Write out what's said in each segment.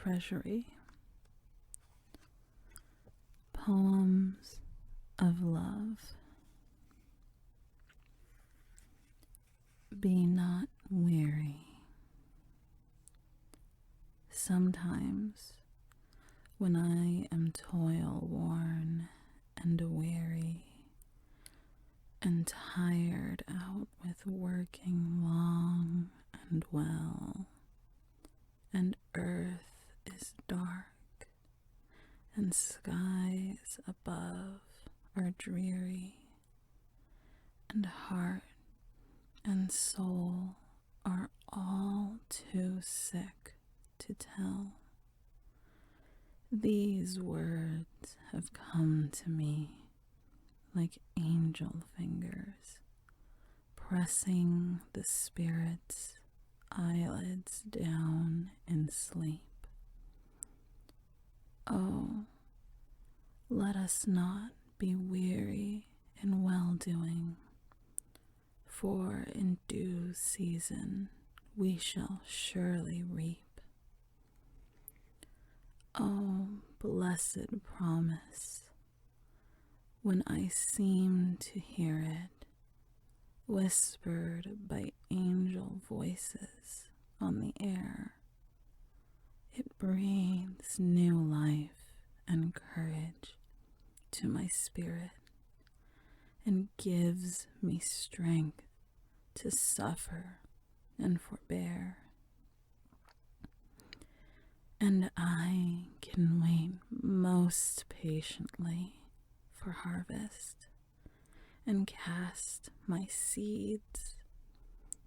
Treasury. Poems of Love. Be not weary. Sometimes, when I am toil-worn and weary, and tired out with working long and well, and earth is dark, and skies above are dreary, and heart and soul are all too sick to tell. These words have come to me like angel fingers, pressing the spirit's eyelids down in sleep. Oh, let us not be weary in well-doing, for in due season we shall surely reap. Oh, blessed promise, when I seem to hear it, whispered by angel voices on the air. It breathes new life and courage to my spirit and gives me strength to suffer and forbear. And I can wait most patiently for harvest and cast my seeds,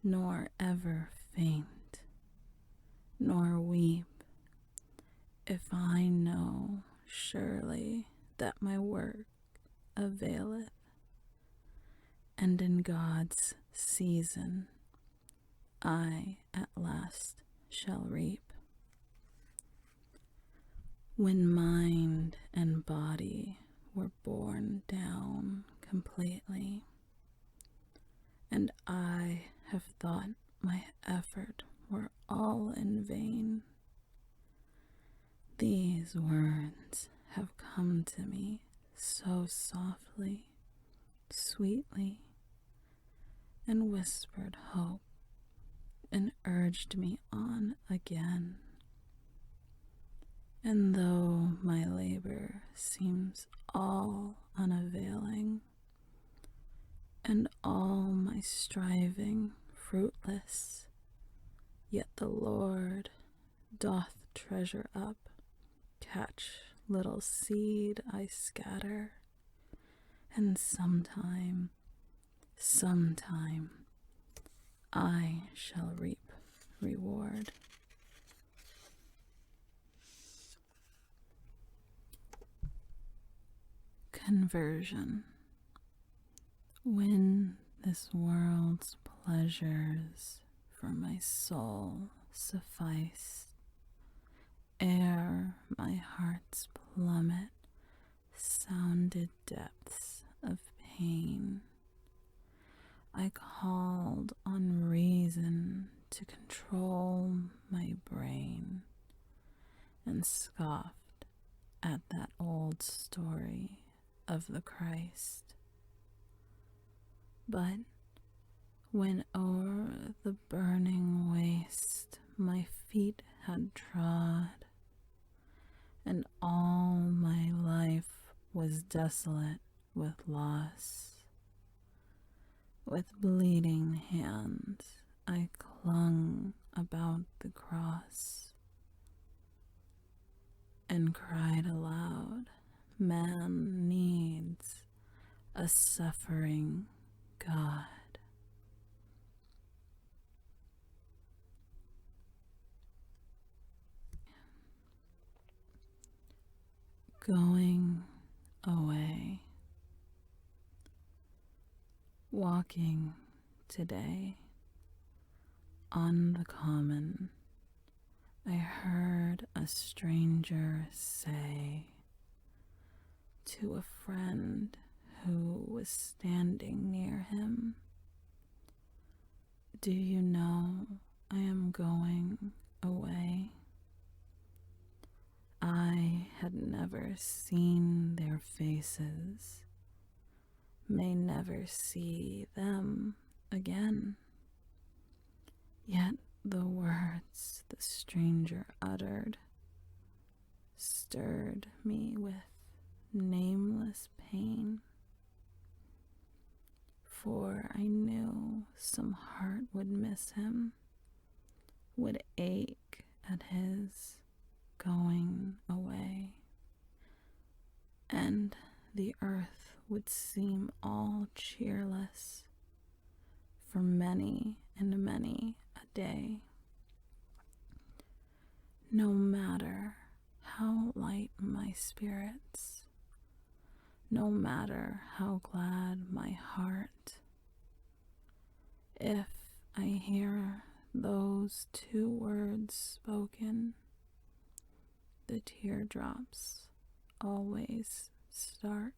nor ever faint, nor weep, if I know surely that my work availeth, and in God's season I at last shall reap. When mind and body were borne down completely, and I have thought my effort were all in vain, these words have come to me so softly, sweetly, and whispered hope and urged me on again. And though my labor seems all unavailing, and all my striving fruitless, yet the Lord doth treasure up, catch little seed I scatter, and sometime I shall reap reward. Conversion. When this world's pleasures for my soul suffice, ere my heart's plummet sounded depths of pain, I called on reason to control my brain, and scoffed at that old story of the Christ. But when o'er the burning waste my feet had trod, and all my life was desolate with loss, with bleeding hands I clung about the cross, and cried aloud, man needs a suffering God. Going away. Walking today on the common, I heard a stranger say to a friend who was standing near him, "Do you know I am going away?" had never seen their faces may never see them again. Yet the words the stranger uttered stirred me with nameless pain, for I knew some heart would miss him, would ache at his going away, and the earth would seem all cheerless for many and many a day. No matter how light my spirits, no matter how glad my heart, if I hear those two words spoken, the teardrops always start.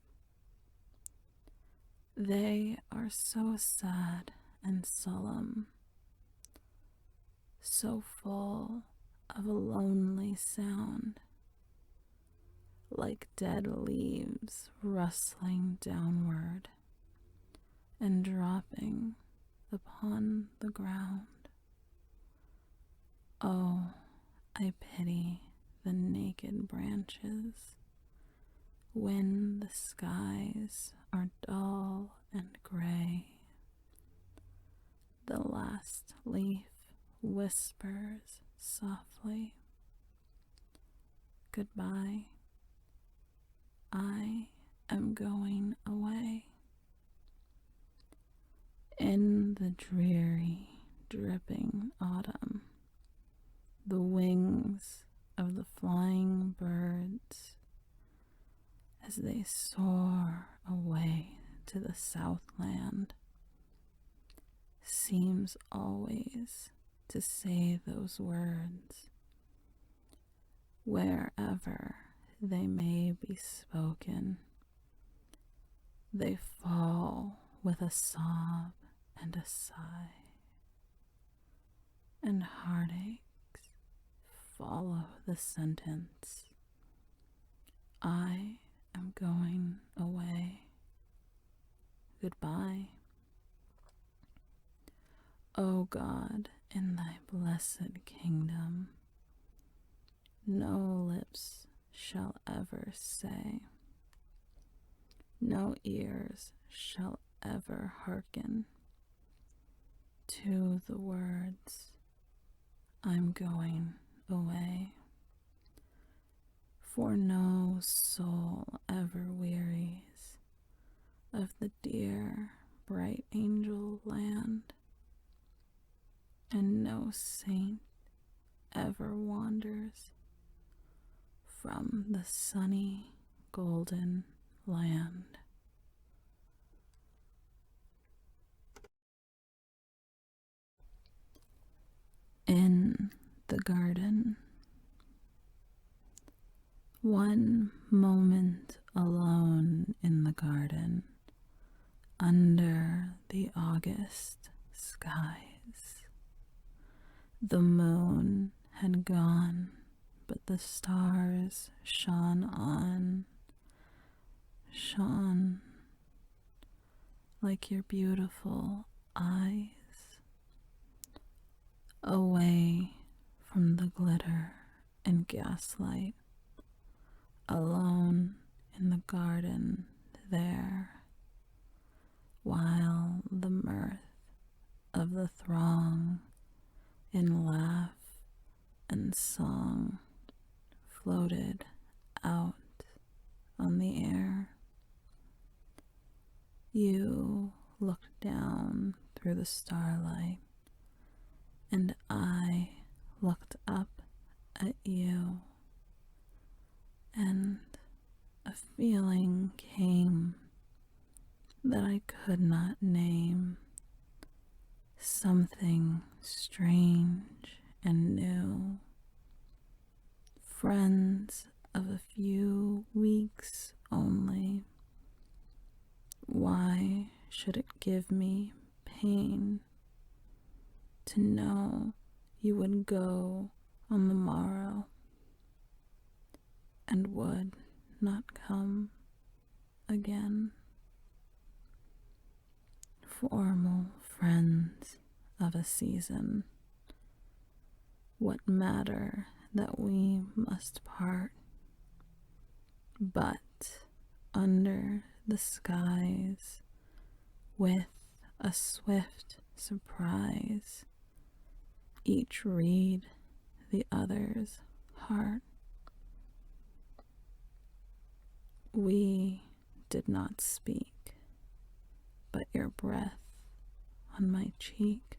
They are so sad and solemn, so full of a lonely sound, like dead leaves rustling downward and dropping upon the ground. Oh, I pity the naked branches when the skies are dull and gray. The last leaf whispers softly, "Goodbye, I am going away." In the dreary, dripping autumn, the wings of the flying birds, as they soar away to the southland, seems always to say those words, wherever they may be spoken. They fall with a sob and a sigh, and heartaches follow the sentence, "I am going away. Goodbye." O God, in thy blessed kingdom, no lips shall ever say, no ears shall ever hearken to the words, "I'm going away." For no soul ever wearies of the dear, bright angel land, and no saint ever wanders from the sunny, golden land. In the garden. One moment alone in the garden, under the August skies. The moon had gone, but the stars shone on, shone like your beautiful eyes, away from the glitter and gaslight, alone in the garden there, while the mirth of the throng in laugh and song floated out on the air. You looked down through the starlight, and I looked up at you, and a feeling came that I could not name, something strange and new. Friends of a few weeks only, why should it give me pain to know you would go on the morrow, and would not come again. Formal friends of a season, what matter that we must part? But under the skies, with a swift surprise, each read the other's heart. We did not speak, but your breath on my cheek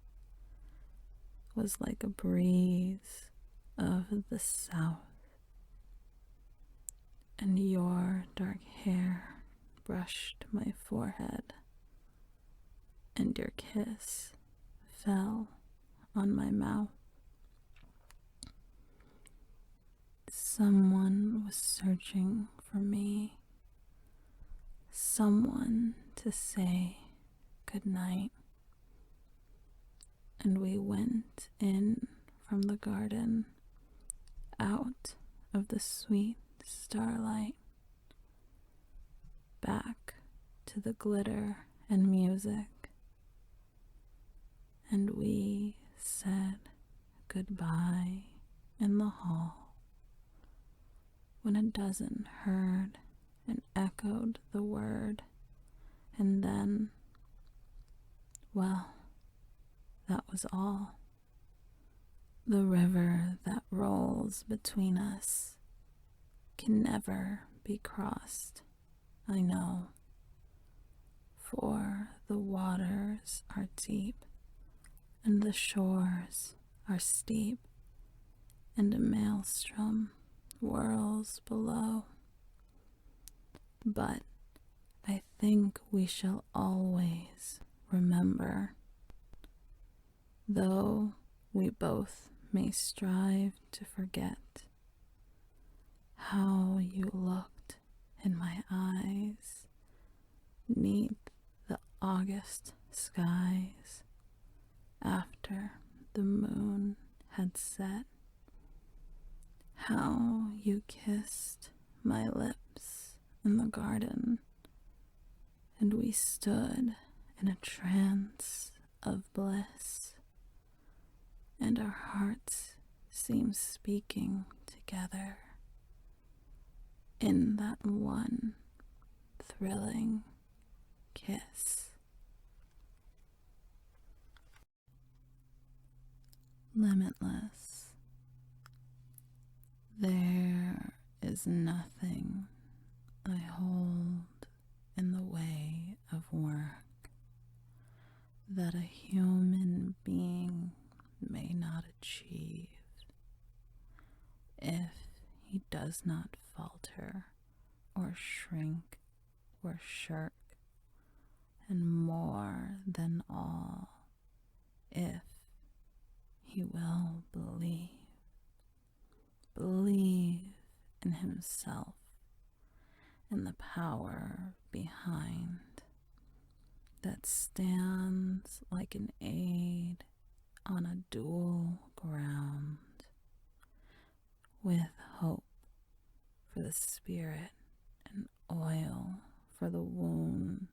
was like a breeze of the south, and your dark hair brushed my forehead, and your kiss fell on my mouth. Someone was searching for me, someone to say goodnight, and we went in from the garden, out of the sweet starlight, back to the glitter and music, and we said goodbye in the hall when a dozen heard and echoed the word, and then, well, that was all. The river that rolls between us can never be crossed, I know, for the waters are deep and the shores are steep, and a maelstrom whirls below. But I think we shall always remember, though we both may strive to forget, how you looked in my eyes 'neath the August skies after the moon had set, how you kissed my lips in the garden, and we stood in a trance of bliss, and our hearts seemed speaking together in that one thrilling kiss. Limitless. There is nothing I hold in the way of work that a human being may not achieve if he does not falter or shrink or shirk, and more than all, if he will believe in himself and the power behind that stands like an aid on a dual ground, with hope for the spirit and oil for the wound,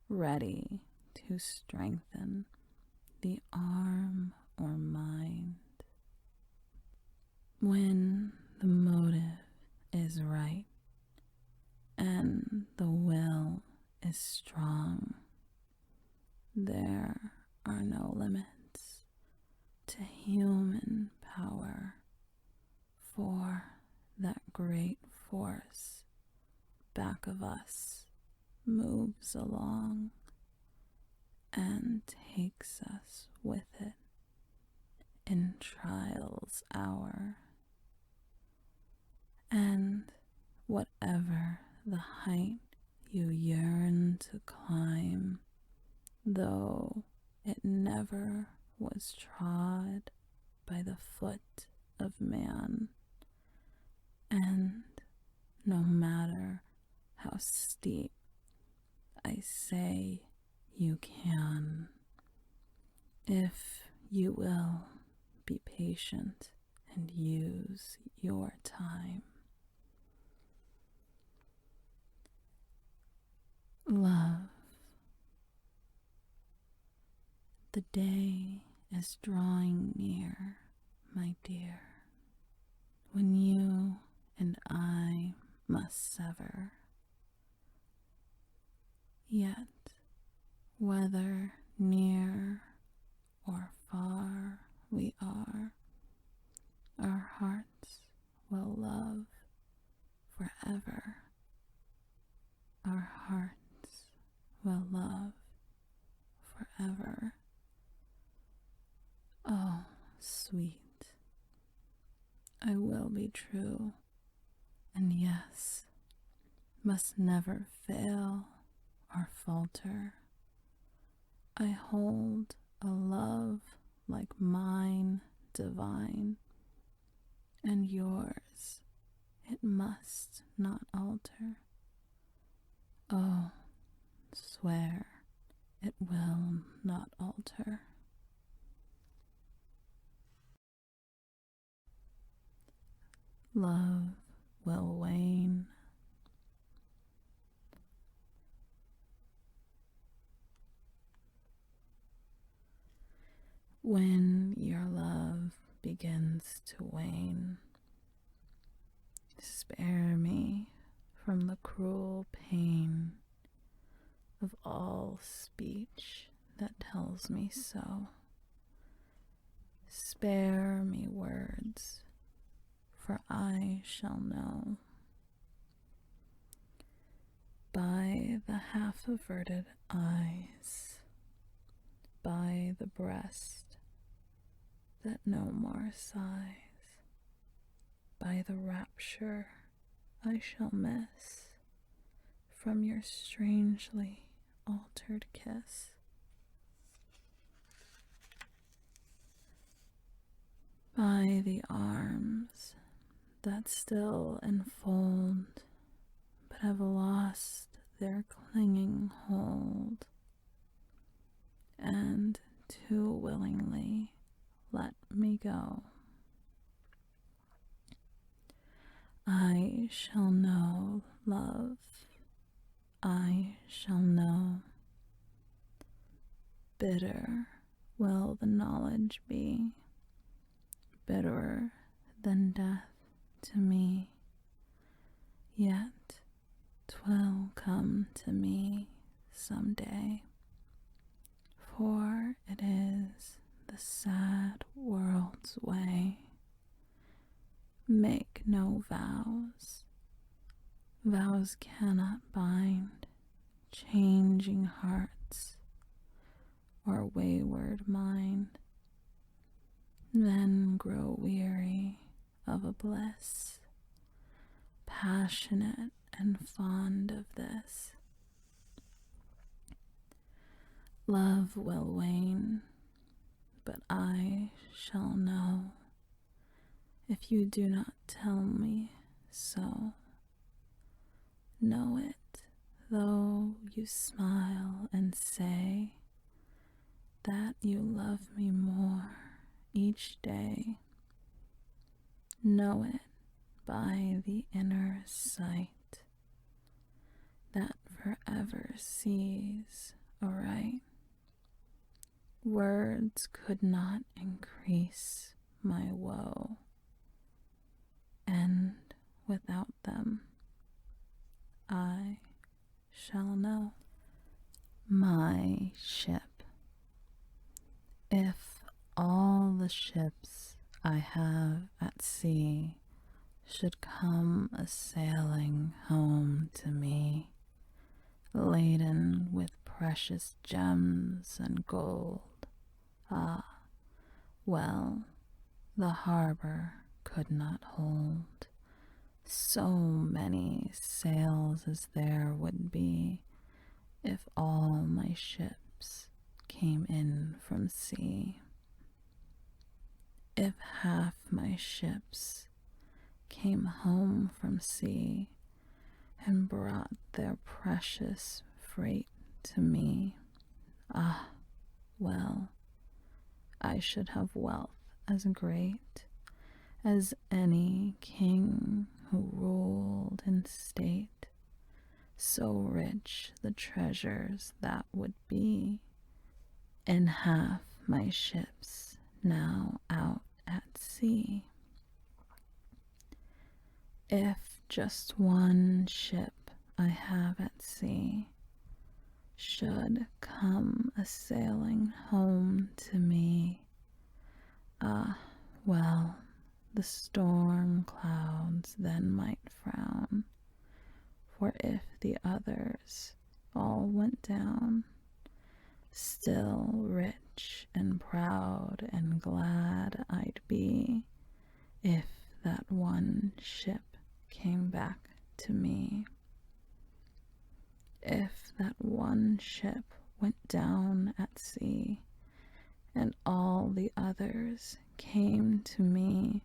ready to strengthen the arm or mind. When the motive is right and the will is strong, there are no limits to human power, for that great force back of us moves along and takes us with it in trial's hour. And whatever the height you yearn to climb, though it never was trod by the foot of man, and no matter how steep, I say you can, if you will be patient and use your time. Love, the day is drawing near, my dear, when you and I must sever. Yet, whether near or far we are, our hearts will love forever. Our hearts will love forever. Oh, sweet, I will be true, and yes, must never fail or falter. I hold a love like mine divine, and yours it must not alter. Oh, swear it will not alter. Love will wane. When your love begins to wane, spare me from the cruel pain of all speech that tells me so. Spare me words, for I shall know by the half-averted eyes, by the breast that no more sighs, by the rapture I shall miss from your strangely altered kiss. By the arms that still enfold, but have lost their clinging hold, and too willingly let me go. I shall know, love, I shall know. Bitter will the knowledge be, bitterer than death to me, yet 'twill come to me some day, for it is the sad world's way. Make no vows, vows cannot bind changing hearts or wayward mind. Then grow weary of a bliss, passionate and fond of this. Love will wane, but I shall know, if you do not tell me so. Know it, though you smile and say that you love me more each day. Know it by the inner sight that forever sees aright. Words could not increase my woe, and without them I shall know. My ship. If all the ships I have at sea should come a-sailing home to me, laden with precious gems and gold, ah, well, the harbor could not hold so many sails as there would be if all my ships came in from sea. If half my ships came home from sea and brought their precious freight to me, ah, well, I should have wealth as great as any king who ruled in state, so rich the treasures that would be, in half my ships now out at sea. If just one ship I have at sea should come a-sailing home to me, ah, well, the storm clouds then might frown, for if the others all went down, still rich and proud and glad I'd be if that one ship came back to me. If that one ship went down at sea, and all the others came to me,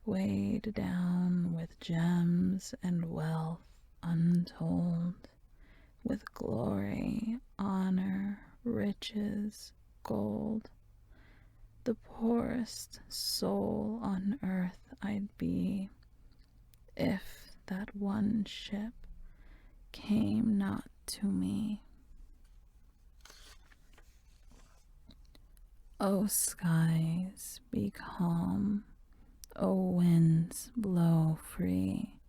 weighed down with gems and wealth untold, with glory, honor, riches, gold, the poorest soul on earth I'd be, if that one ship came not to me. O skies, be calm, O winds, blow free,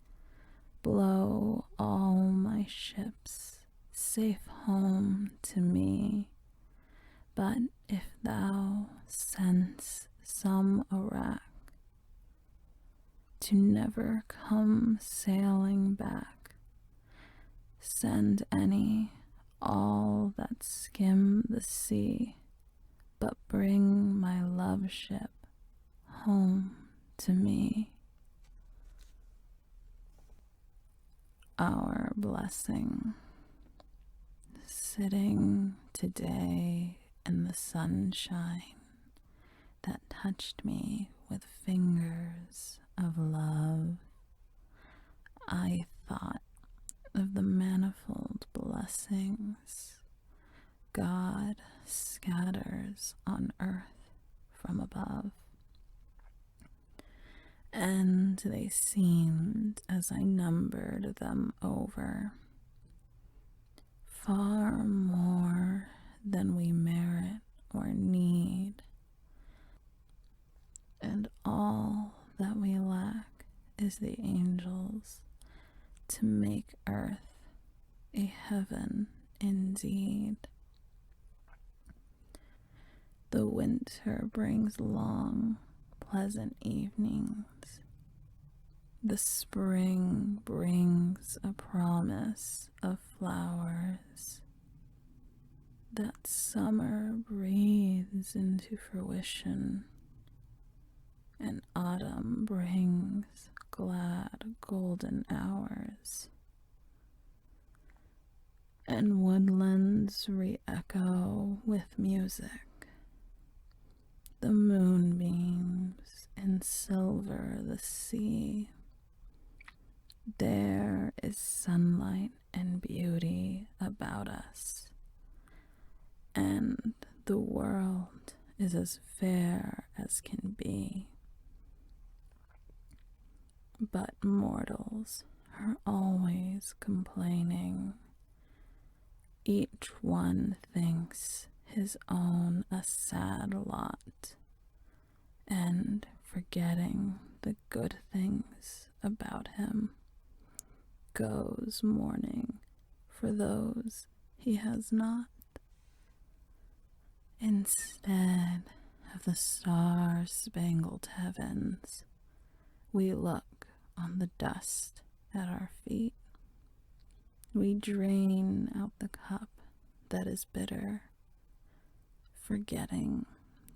blow all my ships safe home to me. But if thou send'st some a wrack, to never come sailing back, send any, all that skim the sea, but bring my love ship home to me. Our blessing, sitting today in the sunshine that touched me with fingers of love, I thought of the manifold blessings God scatters on earth from above, and they seemed, as I numbered them over, far more than we merit or need, and all that we lack is the angels to make earth a heaven indeed. The winter brings long, pleasant evenings. The spring brings a promise of flowers that summer breathes into fruition, and autumn brings glad golden hours, and woodlands re-echo with music. The moonbeams ensilver the sea. There is sunlight and beauty about us, and the world is as fair as can be. But mortals are always complaining. Each one thinks his own a sad lot, and forgetting the good things about him, goes mourning for those he has not. Instead of the star-spangled heavens, we look on the dust at our feet. We drain out the cup that is bitter, forgetting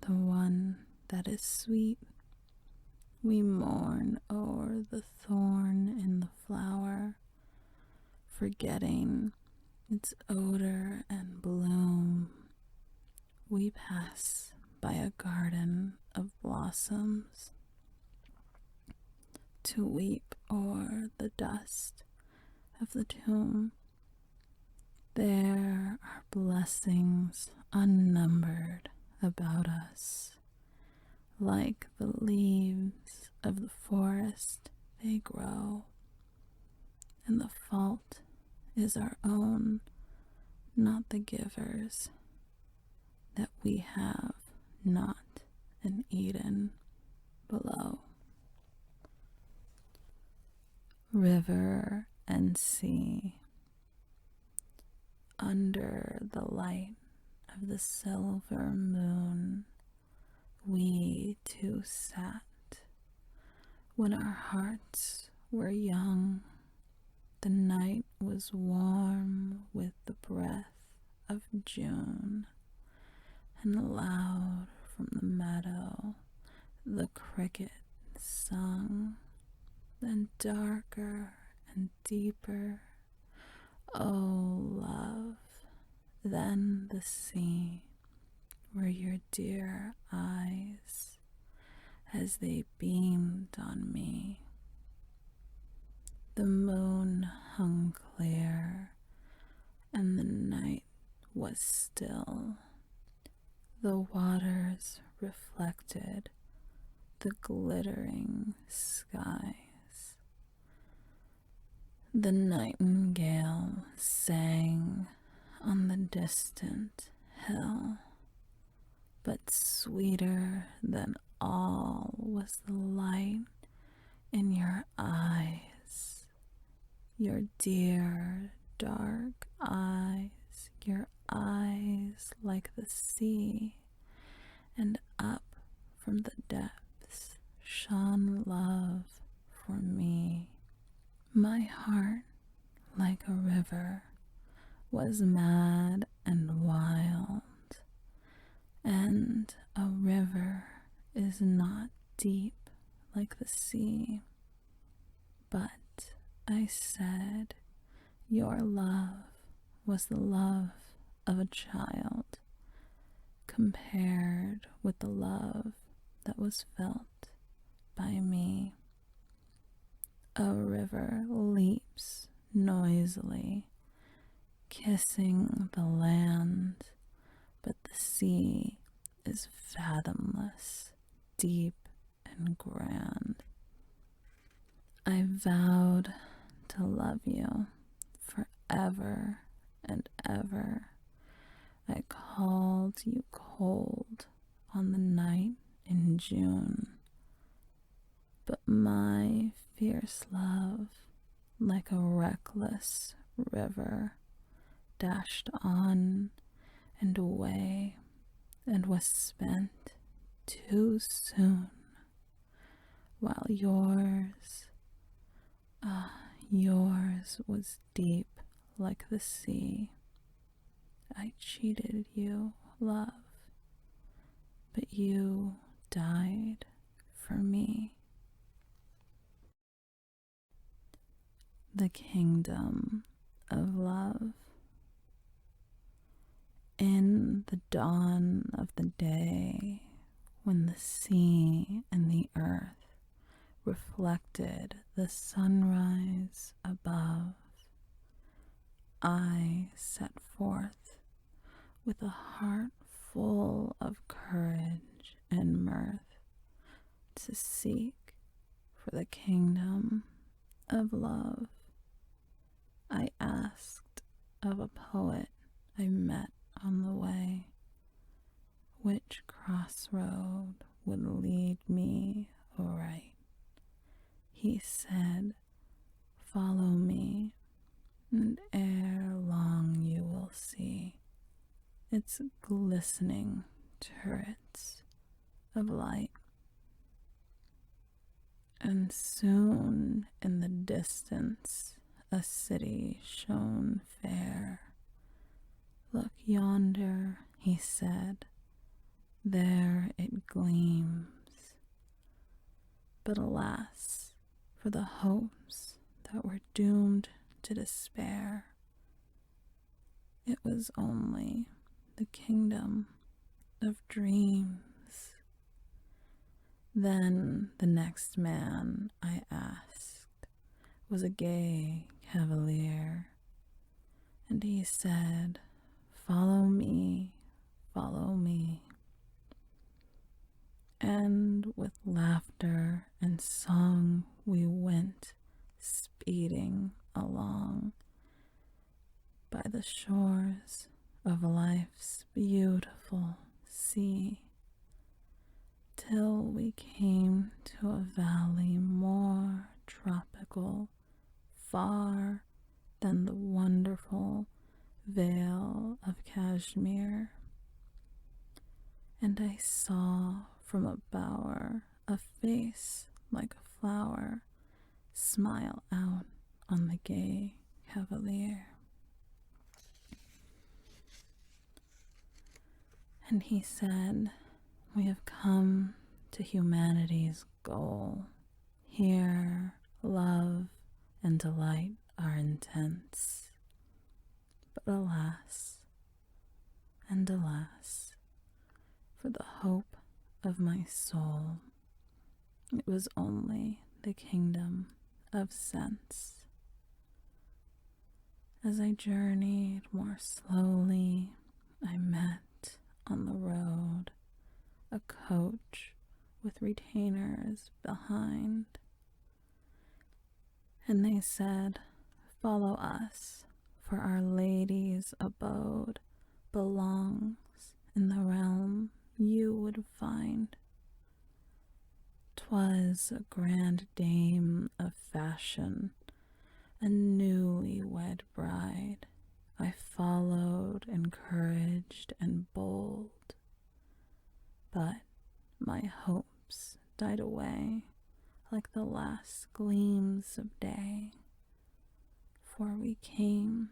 the one that is sweet. We mourn o'er the thorn in the flower, forgetting its odor and bloom. We pass by a garden of blossoms to weep o'er the dust of the tomb. There are blessings unnumbered about us. Like the leaves of the forest they grow, and the fault is our own, not the giver's, that we have not an Eden below. River and sea, under the light of the silver moon, we two sat when our hearts were young. The night was warm with the breath of June, and loud from the meadow the cricket sung. Then darker and deeper, oh love, than the sea, were your dear eyes as they beamed on me. The moon hung clear, and the night was still. The waters reflected the glittering skies. The nightingale sang on the distant hill, but sweeter than all was the light in your eyes, your dear dark eyes, your eyes like the sea, and up from the depths shone love for me. My heart, like a river, was mad and wild, and a river is not deep like the sea. But I said, your love was the love of a child, compared with the love that was felt by me. A river leaps noisily, kissing the land, but the sea is fathomless, deep and grand. I vowed to love you forever and ever. I called you cold on the night in June, but my fierce love, like a reckless river, dashed on and away and was spent too soon, while yours was deep like the sea. I cheated you, love, but you died for me. The kingdom of love. In the dawn of the day, when the sea and the earth reflected the sunrise above, I set forth with a heart full of courage and mirth to seek for the kingdom of love. I asked of a poet I met on the way which crossroad would lead me aright. He said, follow me, and ere long you will see its glistening turrets of light. And soon in the distance a city shone fair. Look yonder, he said, there it gleams. But alas, for the hopes that were doomed to despair. It was only the kingdom of dreams. Then the next man I asked was a gay cavalier, and he said, follow me, follow me. And with laughter and song we went speeding along, beautiful sea, till we came to a valley more tropical far than the wonderful Vale of Kashmir, and I saw from a bower a face like a flower smile out on the gay cavalier. And he said, "We have come to humanity's goal. Here, love and delight are intense. But alas, and alas, for the hope of my soul, it was only the kingdom of sense." As I journeyed more slowly, I met on the road a coach with retainers behind, and they said, "Follow us, for Our Lady's abode belongs in the realm you would find." 'Twas a grand dame of fashion, a newly-wed bride. I followed, encouraged and bold, but my hopes died away like the last gleams of day, for we came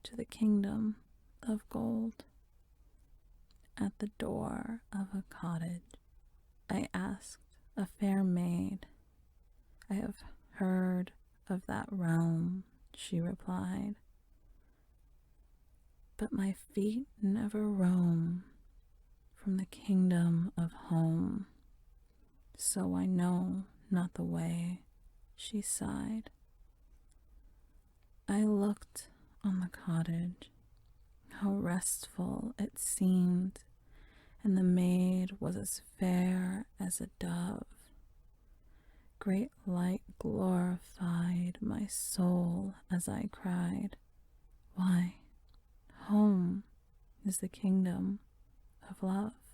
to the kingdom of gold. At the door of a cottage, I asked a fair maid, "I have heard of that realm," she replied, "but my feet never roam from the kingdom of home, so I know not the way," she sighed. I looked on the cottage, how restful it seemed, and the maid was as fair as a dove. Great light glorified my soul as I cried, "Why, home is the kingdom of love."